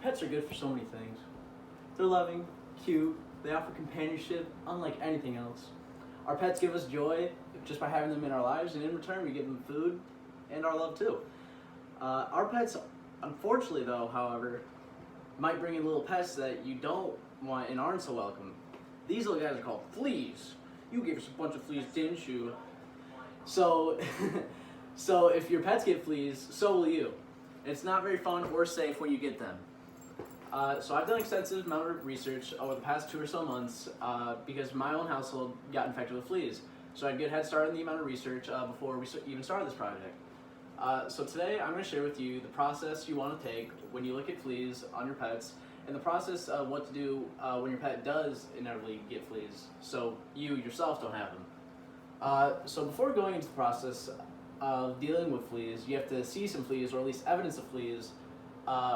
Pets are good for so many things. They're loving, cute, they offer companionship unlike anything else. Our pets give us joy just by having them in our lives, and in return we give them food and our love too. Our pets, unfortunately though, however, might bring in little pests that you don't want and aren't so welcome. These little guys are called fleas. You gave us a bunch of fleas, didn't you? So, so if your pets get fleas, so will you. It's not very fun or safe when you get them. So I've done extensive amount of research over the past 2 or so months because my own household got infected with fleas. So I had a good head start in the amount of research before we even started this project. So today I'm going to share with you the process you want to take when you look at fleas on your pets, and the process of what to do when your pet does inevitably get fleas, so you yourself don't have them. So before going into the process of dealing with fleas, you have to see some fleas, or at least evidence of fleas,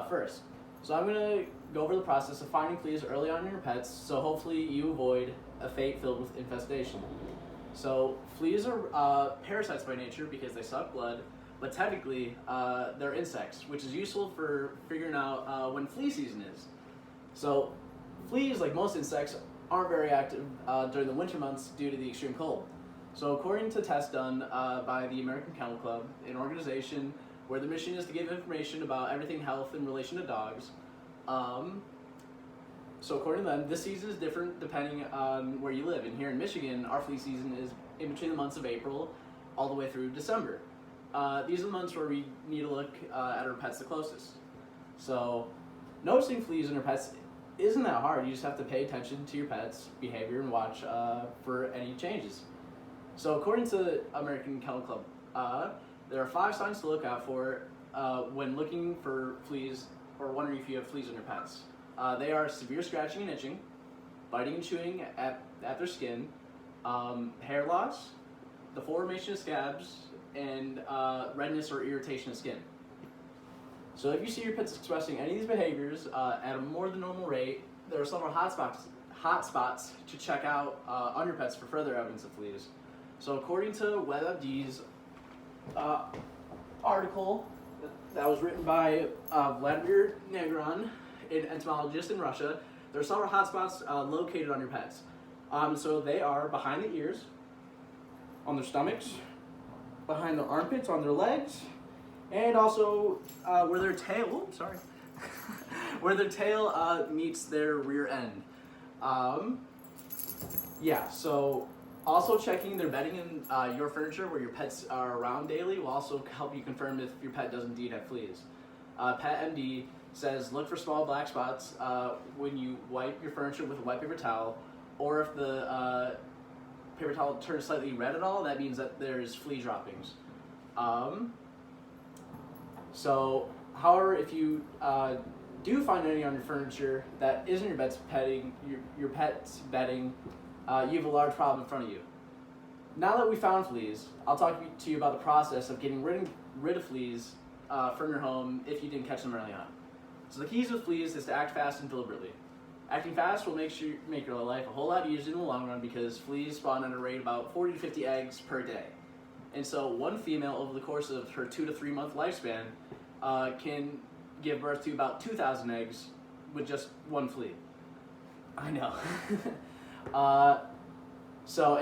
first. So I'm going to go over the process of finding fleas early on in your pets, so hopefully you avoid a fate filled with infestation. So fleas are parasites by nature because they suck blood, but technically they're insects, which is useful for figuring out when flea season is. So fleas, like most insects, aren't very active during the winter months due to the extreme cold. So according to tests done by the American Kennel Club, an organization where the mission is to give information about everything health in relation to dogs, so according to them, this season is different depending on where you live. And here in Michigan, our flea season is in between the months of April all the way through December. These are the months where we need to look at our pets the closest. So noticing fleas in your pets isn't that hard. You just have to pay attention to your pet's behavior and watch for any changes. So according to the American Kennel Club, there are 5 signs to look out for when looking for fleas or wondering if you have fleas on your pets. They are severe scratching and itching, biting and chewing at their skin, hair loss, the formation of scabs, and redness or irritation of skin. So if you see your pets expressing any of these behaviors at a more than normal rate, there are several hot spots to check out on your pets for further evidence of fleas. So according to WebMD's article that was written by Vladimir Negron, an entomologist in Russia, there are several hotspots located on your pets. So they are behind the ears, on their stomachs, behind their armpits, on their legs, and also where their tail, where their tail meets their rear end. So also checking their bedding and your furniture where your pets are around daily will also help you confirm if your pet does indeed have fleas. Pet MD says look for small black spots when you wipe your furniture with a wet paper towel, or if the paper towel turns slightly red at all, that means that there's flea droppings. However, if you do find any on your furniture that isn't your pet's bedding, you have a large problem in front of you. Now that we found fleas, I'll talk to you about the process of getting rid of fleas from your home if you didn't catch them early on. So the keys with fleas is to act fast and deliberately. Acting fast will make your life a whole lot easier in the long run because fleas spawn at a rate about 40 to 50 eggs per day. And so one female over the course of her 2 to 3 month lifespan can give birth to about 2,000 eggs with just one flea. I know.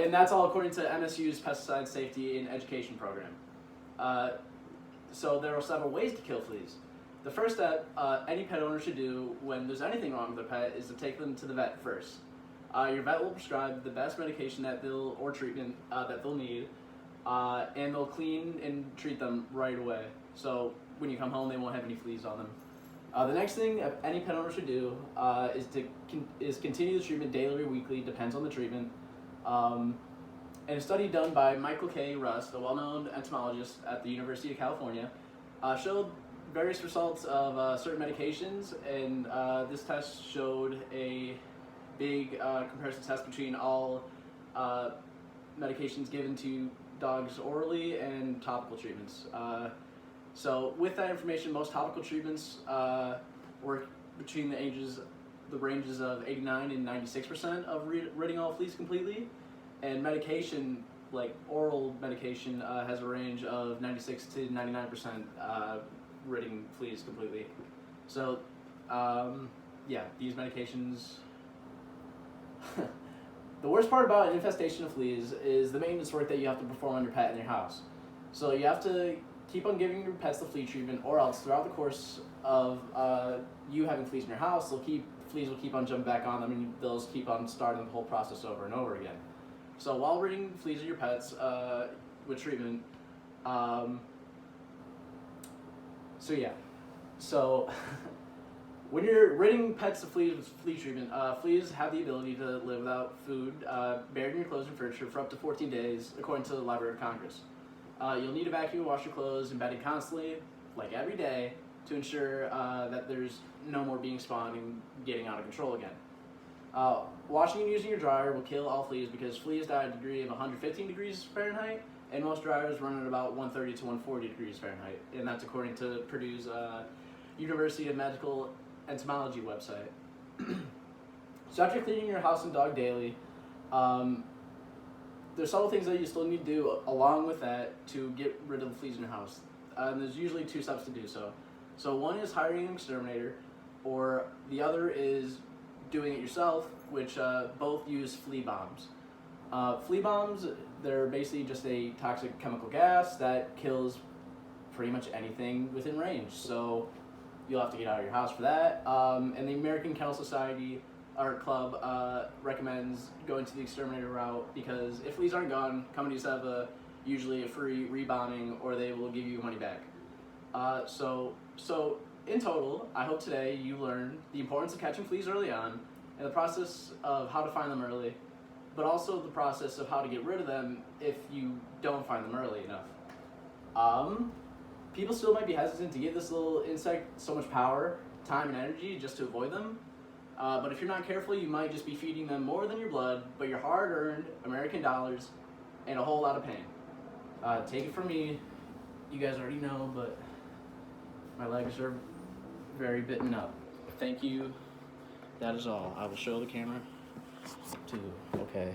And that's all according to MSU's Pesticide Safety and Education Program. So there are several ways to kill fleas. The first step any pet owner should do when there's anything wrong with their pet is to take them to the vet first. Your vet will prescribe the best medication or treatment that they'll need, and they'll clean and treat them right away. So when you come home, they won't have any fleas on them. The next thing any pet owner should do is continue the treatment daily or weekly, depends on the treatment. And a study done by Michael K. Rust, a well-known entomologist at the University of California, showed various results of certain medications, and this test showed a big comparison test between all medications given to dogs orally and topical treatments. So with that information, most topical treatments work between the ranges of 89 and 96% of ridding all fleas completely, and medication, like oral medication, has a range of 96 to 99% ridding fleas completely. So Yeah, these medications. The worst part about an infestation of fleas is the maintenance work that you have to perform on your pet in your house. So you have to keep on giving your pets the flea treatment, or else throughout the course of you having fleas in your house, fleas will keep on jumping back on them, and they'll just keep on starting the whole process over and over again. So while ridding fleas of your pets with treatment, so when you're ridding pets of fleas with flea treatment, fleas have the ability to live without food, buried in your clothes and furniture for up to 14 days, according to the Library of Congress. You'll need to vacuum and wash your clothes and bedding constantly, like every day, to ensure that there's no more being spawned and getting out of control again. Washing and using your dryer will kill all fleas because fleas die at a degree of 115 degrees Fahrenheit, and most dryers run at about 130 to 140 degrees Fahrenheit, and that's according to Purdue's University of Medical Entomology website. So after cleaning your house and dog daily, there's several things that you still need to do along with that to get rid of the fleas in your house. And there's usually 2 steps to do so. So one is hiring an exterminator, or the other is doing it yourself, which both use flea bombs. Flea bombs, they're basically just a toxic chemical gas that kills pretty much anything within range. So you'll have to get out of your house for that. And the American Kennel Society Art Club recommends going to the exterminator route because if fleas aren't gone, companies have usually a free rebombing, or they will give you money back. So in total, I hope today you learned the importance of catching fleas early on, and the process of how to find them early, but also the process of how to get rid of them if you don't find them early enough. People still might be hesitant to give this little insect so much power, time, and energy just to avoid them. But if you're not careful, you might just be feeding them more than your blood, but your hard-earned American dollars, and a whole lot of pain. Take it from me, you guys already know, but my legs are very bitten up. Thank you. That is all. I will show the camera too. Okay.